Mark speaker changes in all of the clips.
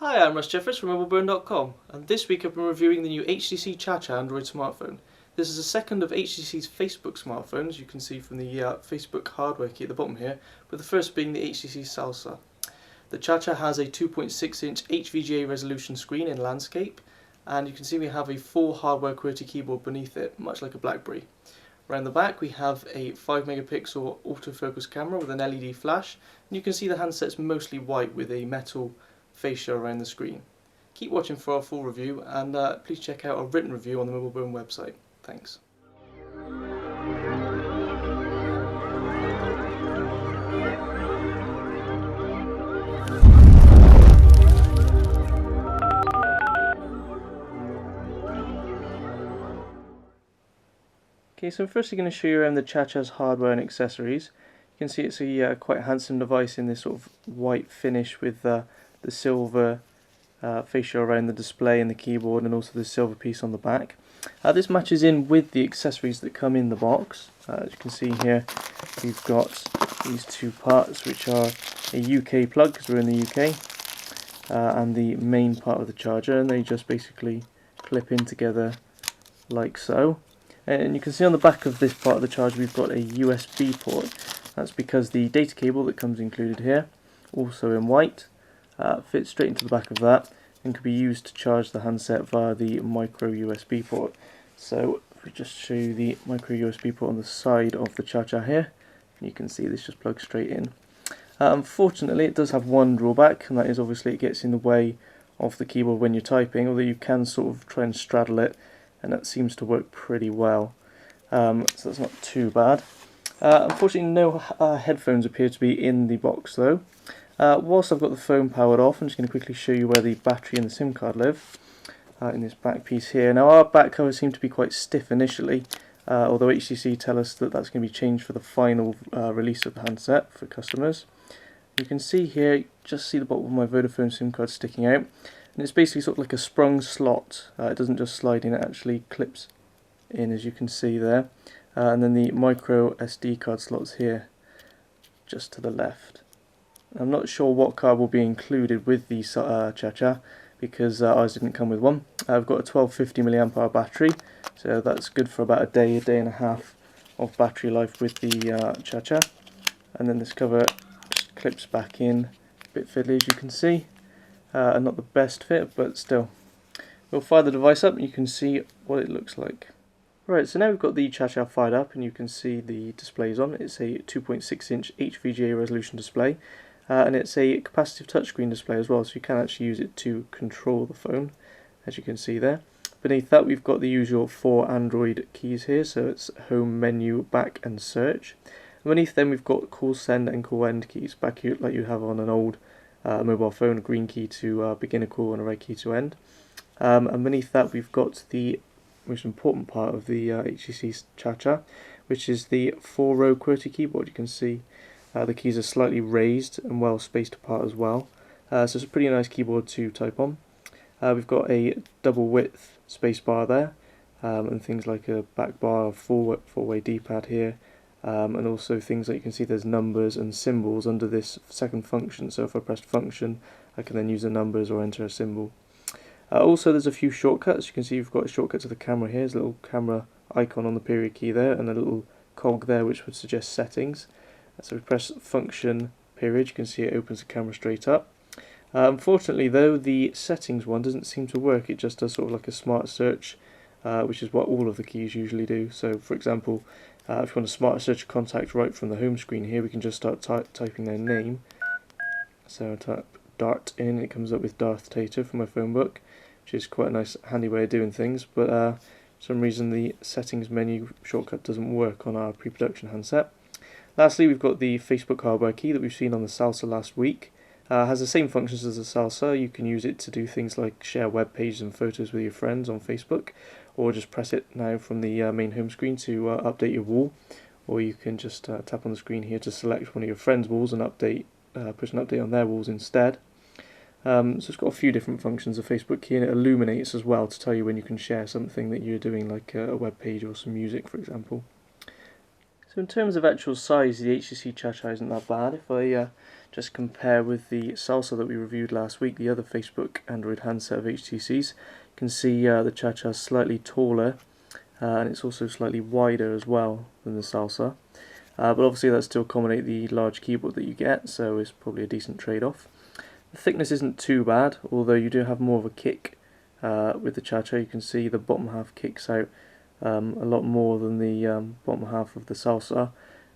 Speaker 1: Hi, I'm Russ Jeffers from MobileBurn.com, and this week I've been reviewing the new HTC ChaCha Android smartphone. This is the second of HTC's Facebook smartphones, you can see from the Facebook hardware key at the bottom here, with the first being the HTC Salsa. The ChaCha has a 2.6-inch HVGA resolution screen in landscape, and you can see we have a full hardware QWERTY keyboard beneath it, much like a BlackBerry. Around the back we have a 5-megapixel autofocus camera with an LED flash, and you can see the handset's mostly white with a metal fascia around the screen. Keep watching for our full review, and please check out our written review on the MobileBurn website. Thanks. Okay, so I'm firstly going to show you around the ChaCha's hardware and accessories. You can see it's a quite handsome device in this sort of white finish with the silver fascia around the display and the keyboard, and also the silver piece on the back. This matches in with the accessories that come in the box. As you can see here, we've got these two parts, which are a UK plug, because we're in the UK, and the main part of the charger, and they just basically clip in together like so. And you can see on the back of this part of the charger we've got a USB port. That's because the data cable that comes included here, also in white, fits straight into the back of that and can be used to charge the handset via the micro USB port. So if we just show you the micro USB port on the side of the ChaCha here, you can see this just plugs straight in. Unfortunately it does have one drawback, and that is obviously it gets in the way of the keyboard when you're typing, although you can sort of try and straddle it, and that seems to work pretty well. So that's not too bad. Unfortunately no headphones appear to be in the box though. Whilst I've got the phone powered off, I'm just going to quickly show you where the battery and the SIM card live, in this back piece here. Now our back covers seem to be quite stiff initially, although HTC tell us that that's going to be changed for the final release of the handset for customers. You can see here, just see the bottom of my Vodafone SIM card sticking out, and it's basically sort of like a sprung slot. It doesn't just slide in, it actually clips in, as you can see there. And then the micro SD card slots here, just to the left. I'm not sure what card will be included with the ChaCha, because ours didn't come with one. I've got a 1250 mAh battery, so that's good for about a day and a half of battery life with the ChaCha. And then this cover just clips back in, a bit fiddly as you can see, and not the best fit, but still. We'll fire the device up and you can see what it looks like. Right, so now we've got the ChaCha fired up and you can see the displays on. It's a 2.6-inch HVGA resolution display. And it's a capacitive touchscreen display as well, so you can actually use it to control the phone, as you can see there. Beneath that we've got the usual 4 Android keys here, so it's home, menu, back and search. And beneath them we've got call send and call end keys, back here like you have on an old mobile phone, a green key to begin a call and a red key to end. And beneath that we've got the most important part of the HTC ChaCha, which is the 4-row QWERTY keyboard. You can see the keys are slightly raised and well spaced apart as well, so it's a pretty nice keyboard to type on. We've got a double width space bar there, and things like a back bar, a four-way D-pad here, and also things like you can see there's numbers and symbols under this second function, so if I press function I can then use the numbers or enter a symbol. Also there's a few shortcuts. You can see you've got a shortcut to the camera here, there's a little camera icon on the period key there, and a little cog there which would suggest settings. So we press function period, you can see it opens the camera straight up. Unfortunately though, the settings one doesn't seem to work. It just does sort of like a smart search, which is what all of the keys usually do. So for example, if you want to smart search a contact right from the home screen here, we can just start typing their name. So I type Dart in, it comes up with Darth Tater from my phone book, which is quite a nice handy way of doing things, but for some reason the settings menu shortcut doesn't work on our pre-production handset. Lastly, we've got the Facebook hardware key that we've seen on the Salsa last week. Has the same functions as the Salsa. You can use it to do things like share web pages and photos with your friends on Facebook, or just press it now from the main home screen to update your wall, or you can just tap on the screen here to select one of your friends' walls and push an update on their walls instead. So it's got a few different functions, the Facebook key, and it illuminates as well to tell you when you can share something that you're doing, like a web page or some music, for example. So in terms of actual size, the HTC ChaCha isn't that bad. If I just compare with the Salsa that we reviewed last week, the other Facebook Android handset of HTC's. You can see the ChaCha is slightly taller, and it's also slightly wider as well than the Salsa. But obviously that's to accommodate the large keyboard that you get, so it's probably a decent trade-off. The thickness isn't too bad, although you do have more of a kick with the ChaCha. You can see the bottom half kicks out a lot more than the bottom half of the Salsa.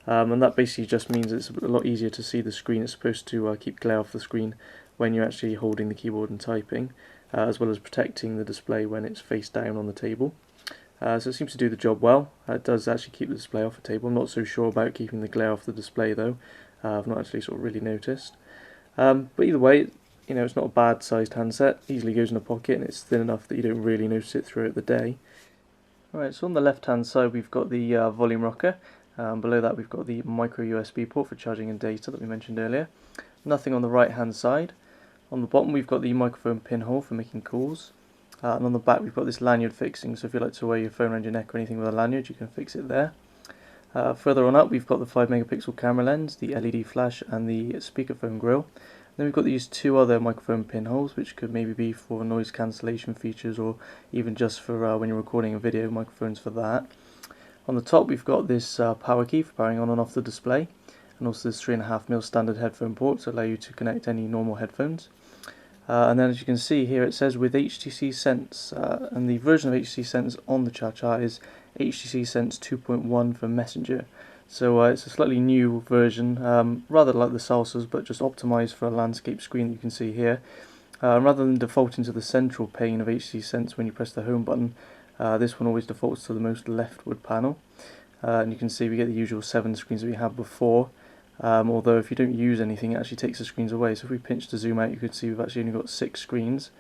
Speaker 1: And that basically just means it's a lot easier to see the screen. It's supposed to keep glare off the screen when you're actually holding the keyboard and typing, as well as protecting the display when it's face down on the table. So it seems to do the job well. It does actually keep the display off the table. I'm not so sure about keeping the glare off the display though. I've not actually sort of really noticed. But either way, you know, it's not a bad sized handset. Easily goes in a pocket, and it's thin enough that you don't really notice it throughout the day. Alright, so on the left hand side we've got the volume rocker. Below that we've got the micro USB port for charging and data that we mentioned earlier. Nothing on the right hand side. On the bottom we've got the microphone pinhole for making calls. And on the back we've got this lanyard fixing, so if you like to wear your phone around your neck or anything with a lanyard, you can fix it there. Further on up we've got the 5 megapixel camera lens, the LED flash and the speakerphone grille. Then we've got these two other microphone pinholes, which could maybe be for noise cancellation features, or even just for when you're recording a video, microphones for that. On the top we've got this power key for powering on and off the display, and also this 3.5mm standard headphone port to allow you to connect any normal headphones. And then as you can see here it says with HTC Sense, and the version of HTC Sense on the ChaCha is HTC Sense 2.1 for Messenger. So it's a slightly new version, rather like the Salsas, but just optimised for a landscape screen that you can see here. Rather than defaulting to the central pane of HTC Sense when you press the home button, this one always defaults to the most leftward panel. And you can see we get the usual 7 screens that we had before. Although if you don't use anything, it actually takes the screens away. So if we pinch to zoom out, you could see we've actually only got 6 screens.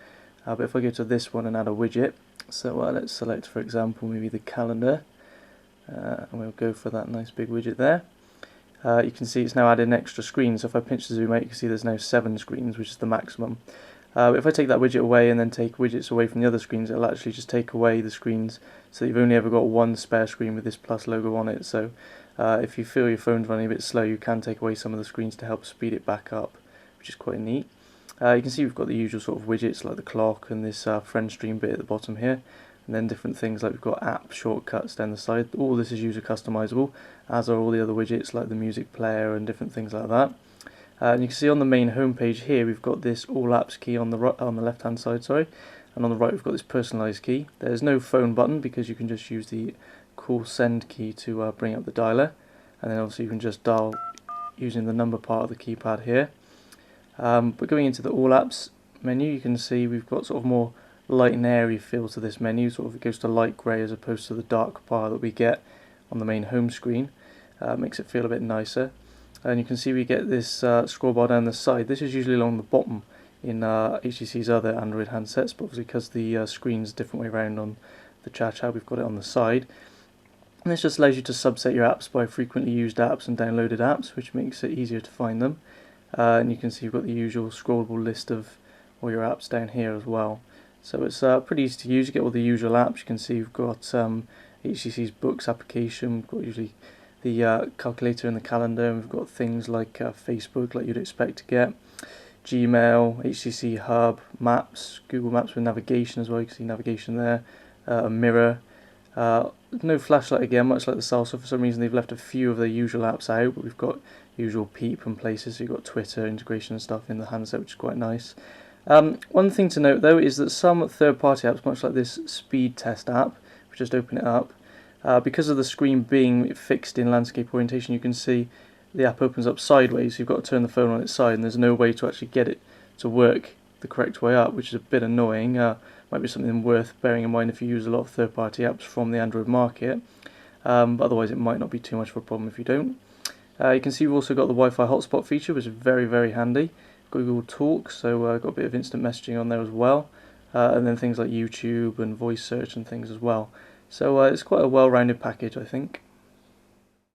Speaker 1: But if I go to this one and add a widget, so let's select, for example, maybe the calendar, and we'll go for that nice big widget there. You can see it's now added an extra screen. So if I pinch to zoom out, you can see there's now 7 screens, which is the maximum. If I take that widget away and then take widgets away from the other screens, it'll actually just take away the screens, so you've only ever got one spare screen with this plus logo on it. So if you feel your phone's running a bit slow, you can take away some of the screens to help speed it back up, which is quite neat. You can see we've got the usual sort of widgets like the clock and this friend stream bit at the bottom here, and then different things like we've got app shortcuts down the side. All this is user customizable, as are all the other widgets like the music player and different things like that. And you can see on the main home page here we've got this all apps key on the left hand side, and on the right we've got this personalized key. There's no phone button because you can just use the call send key to bring up the dialer, and then obviously you can just dial using the number part of the keypad here. But going into the all apps menu, you can see we've got sort of more light and airy feel to this menu. Sort of it goes to light grey as opposed to the dark bar that we get on the main home screen. Makes it feel a bit nicer. And you can see we get this scroll bar down the side. This is usually along the bottom in HTC's other Android handsets, but obviously because the screen's a different way around on the ChaCha, we've got it on the side. And this just allows you to subset your apps by frequently used apps and downloaded apps, which makes it easier to find them. And you can see you've got the usual scrollable list of all your apps down here as well. So it's pretty easy to use. You get all the usual apps. You can see you've got HTC's Books application. We've got usually the calculator and the calendar, and we've got things like Facebook, like you'd expect to get, Gmail, HTC Hub, Maps, Google Maps with navigation as well. You can see navigation there, a mirror. No flashlight again, much like the Salsa. For some reason they've left a few of the usual apps out, but we've got usual Peep and places. So you've got Twitter integration and stuff in the handset, which is quite nice. One thing to note though is that some third-party apps, much like this speed test app, we just open it up. Because of the screen being fixed in landscape orientation, you can see the app opens up sideways, so you've got to turn the phone on its side, and there's no way to actually get it to work the correct way up, which is a bit annoying. Might be something worth bearing in mind if you use a lot of third-party apps from the Android market, but otherwise it might not be too much of a problem if you don't. You can see we've also got the Wi-Fi hotspot feature, which is very, very handy. Google Talk, so got a bit of instant messaging on there as well, and then things like YouTube and voice search and things as well. So it's quite a well-rounded package, I think.